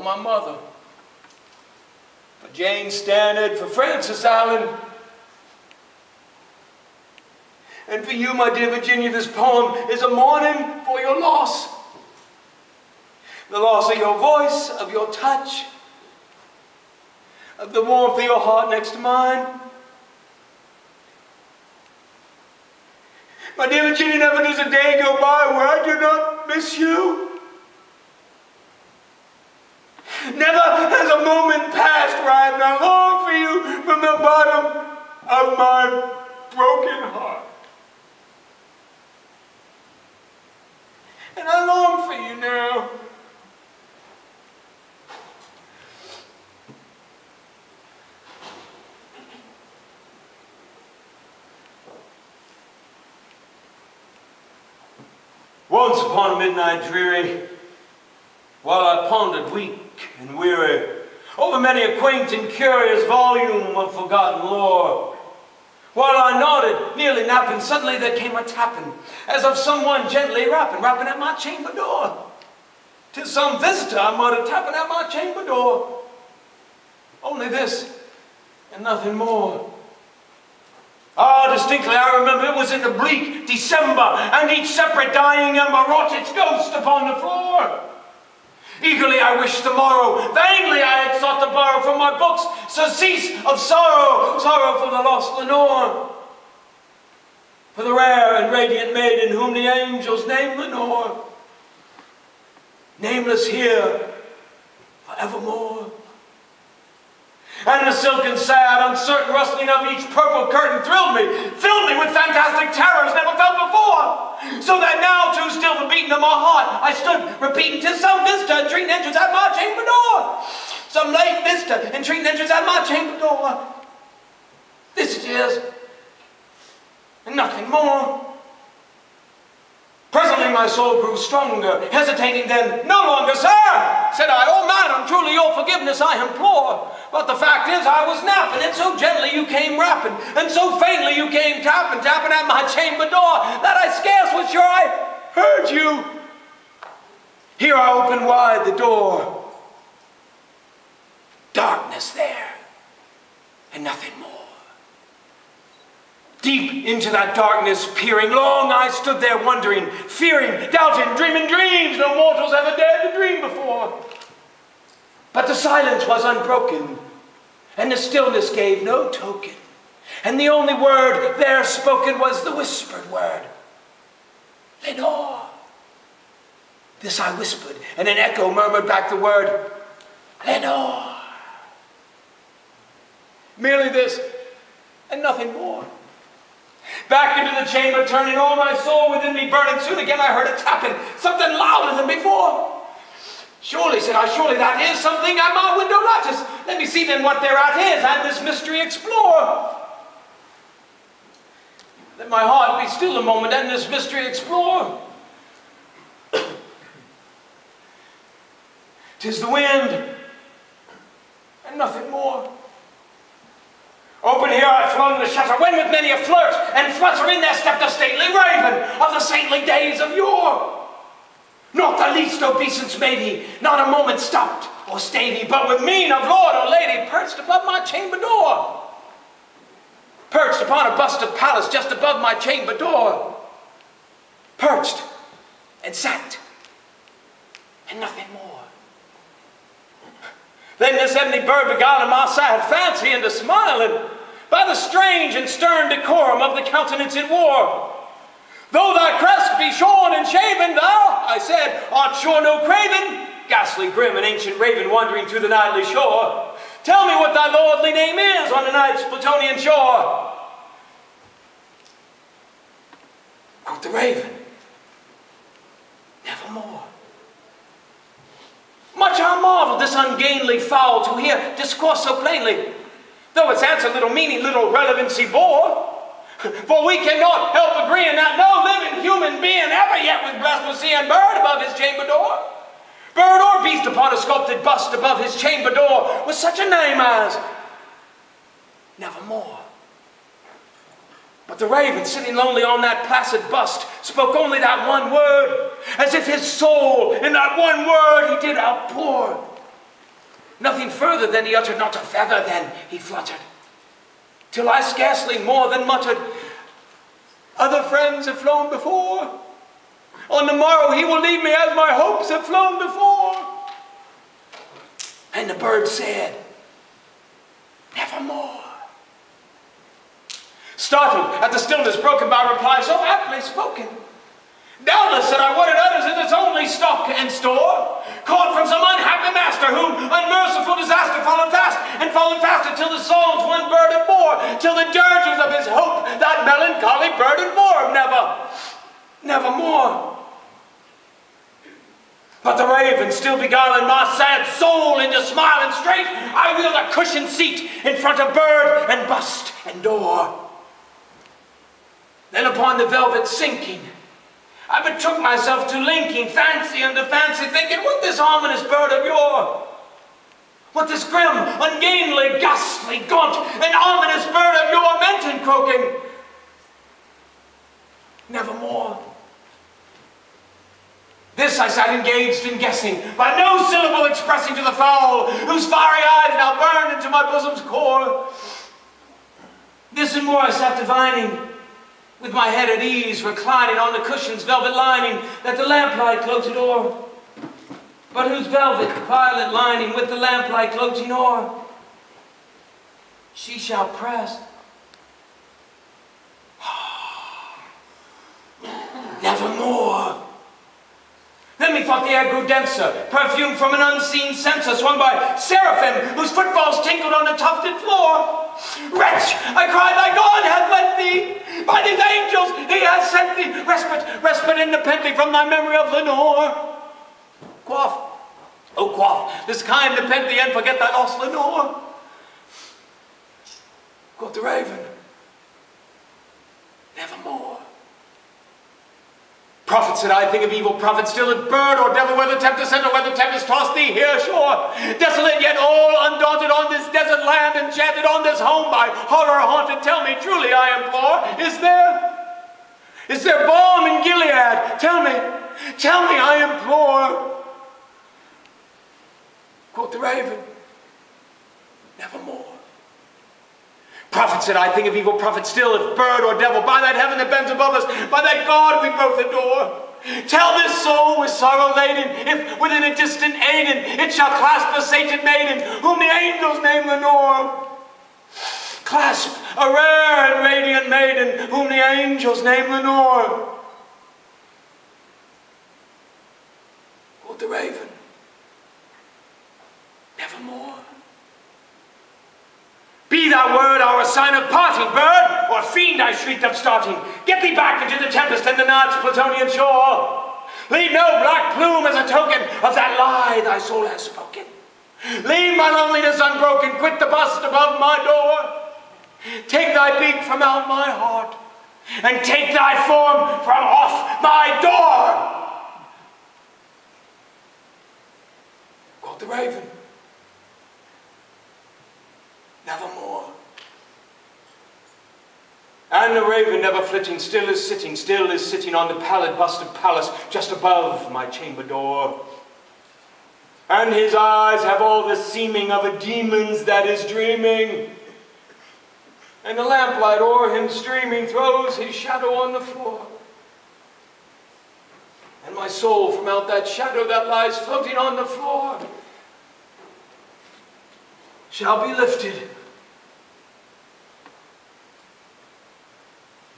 for my mother, for Jane Stannard, for Francis Allen, and for you, my dear Virginia. This poem is a mourning for your loss. The loss of your voice, of your touch, of the warmth of your heart next to mine. My dear Virginia, never does a day go by where I do not miss you. Never has a moment passed where I have not longed for you from the bottom of my broken heart. And I long for you now. Once upon a midnight dreary, while I pondered weak and weary over many a quaint and curious volume of forgotten lore, while I nodded, nearly napping, suddenly there came a tapping, as of someone gently rapping at my chamber door. 'Tis some visitor, I muttered, tapping at my chamber door. Only this, and nothing more. Ah, distinctly I remember it was in the bleak December, and each separate dying ember wrought its ghost upon the floor. Eagerly I wished the morrow, vainly I had sought to borrow from my books surcease of sorrow, sorrow for the lost Lenore, for the rare and radiant maiden whom the angels named Lenore, nameless here forevermore. And the silken, sad, uncertain rustling of each purple curtain thrilled me, filled me with fantastic terrors never felt before, so that now, too, still the beating of my heart, I stood repeating, 'tis some visitor entreating entrance at my chamber door. Some late visitor entreating entrance at my chamber door. This it is, and nothing more. Presently my soul grew stronger, hesitating then, no longer, sir, said I, oh madam, truly your forgiveness I implore. But the fact is I was napping, and so gently you came rapping, and so faintly you came tapping at my chamber door, that I scarce was sure I heard you. Here I opened wide the door. Darkness there, and nothing more. Deep into that darkness peering, long I stood there wondering, fearing, doubting, dreaming dreams no mortals ever dared to dream before. But the silence was unbroken, and the stillness gave no token, and the only word there spoken was the whispered word, Lenore. This I whispered, and an echo murmured back the word, Lenore. Merely this, and nothing more. Back into the chamber, turning all my soul within me burning, soon again I heard a tapping, something louder than before. Surely, said I, surely that is something at my window lattice. Let me see then what thereat is, and this mystery explore. Let my heart be still a moment, and this mystery explore. 'Tis the wind, and nothing more. Open here I flung the shutter, when with many a flirt and flutter in there stepped a stately raven of the saintly days of yore. Not the least obeisance made he, not a moment stopped or stayed he, but with mien of lord or lady perched above my chamber door. Perched upon a bust of Pallas just above my chamber door. Perched and sat, and nothing more. Then this ebony bird beguiled my sad fancy into smiling by the strange and stern decorum of the countenance it wore. Though thy crest be shorn and shaven, thou, I said, art sure no craven, ghastly grim and ancient raven wandering through the nightly shore. Tell me what thy lordly name is on the night's Plutonian shore. Quoth the raven, nevermore. Much I marveled this ungainly fowl to hear discourse so plainly, though its answer little meaning, little relevancy bore. For we cannot help agreeing that no living human being ever yet was blessed with seeing bird above his chamber door. Bird or beast upon a sculpted bust above his chamber door with such a name as Nevermore. But the raven, sitting lonely on that placid bust, spoke only that one word, as if his soul in that one word he did outpour. Nothing further than he uttered, not a feather then he fluttered, till I scarcely more than muttered, other friends have flown before. On the morrow he will leave me as my hopes have flown before. And the bird said, nevermore. Startled at the stillness broken by reply so aptly spoken, doubtless that I what it utters is its only stock and store, caught from some unhappy master whom unmerciful disaster followed fast, and followed faster till the songs one burden bore, till the dirges of his hope that melancholy burden bore. Nevermore. But the raven still beguiling my sad soul into smiling straight, I wheeled a cushioned seat in front of bird and bust and door. Then upon the velvet sinking, I betook myself to linking fancy unto fancy, thinking, what this ominous bird of yore? What this grim, ungainly, ghastly, gaunt, and ominous bird of yore meant in croaking? Nevermore. This I sat engaged in guessing, by no syllable expressing to the fowl, whose fiery eyes now burned into my bosom's core. This and more I sat divining, with my head at ease, reclining on the cushion's velvet lining, that the lamplight gloated o'er, but whose velvet violet lining with the lamplight gloating o'er, she shall press. Nevermore. Then methought the air grew denser, perfumed from an unseen censer, swung by seraphim, whose footfalls tinkled on the tufted floor. Wretch, I cried, thy God hath lent thee. By these angels he has sent thee. Respite independently from thy memory of Lenore. Quaff, oh quaff, this kind nepenthe and forget thy lost Lenore. Quoth the raven, nevermore. Prophet, said I, think of evil prophet, still at bird or devil, whether tempest sent or whether tempest tossed thee here ashore. Desolate yet all undaunted on this desert land, enchanted on this home by horror haunted. Tell me truly, I implore, is there balm in Gilead? Tell me, I implore. Quoth the raven, nevermore. Prophet, said I, think of evil prophet still, if bird or devil, by that heaven that bends above us, by that God we both adore. Tell this soul with sorrow laden, if within a distant Aden it shall clasp a sated maiden, whom the angels name Lenore. Clasp a rare and radiant maiden, whom the angels name Lenore. Quoth the raven, nevermore. Be that word our sign of parting, bird, or fiend, I shrieked upstarting. Get thee back into the tempest and the night's Plutonian shore. Leave no black plume as a token of that lie thy soul has spoken. Leave my loneliness unbroken, quit the bust above my door. Take thy beak from out my heart, and take thy form from off my door. Quoth the raven, nevermore. And the raven, never flitting, still is sitting on the pallid bust of Pallas, just above my chamber door. And his eyes have all the seeming of a demon's that is dreaming. And the lamplight o'er him streaming throws his shadow on the floor. And my soul from out that shadow that lies floating on the floor shall be lifted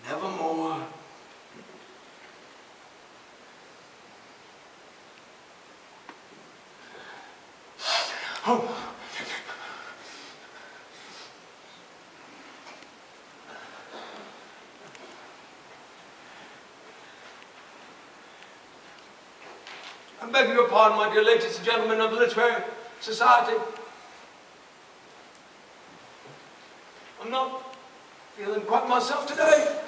nevermore. Oh. I beg your pardon, my dear ladies and gentlemen of the Literary Society. I'm not feeling quite myself today.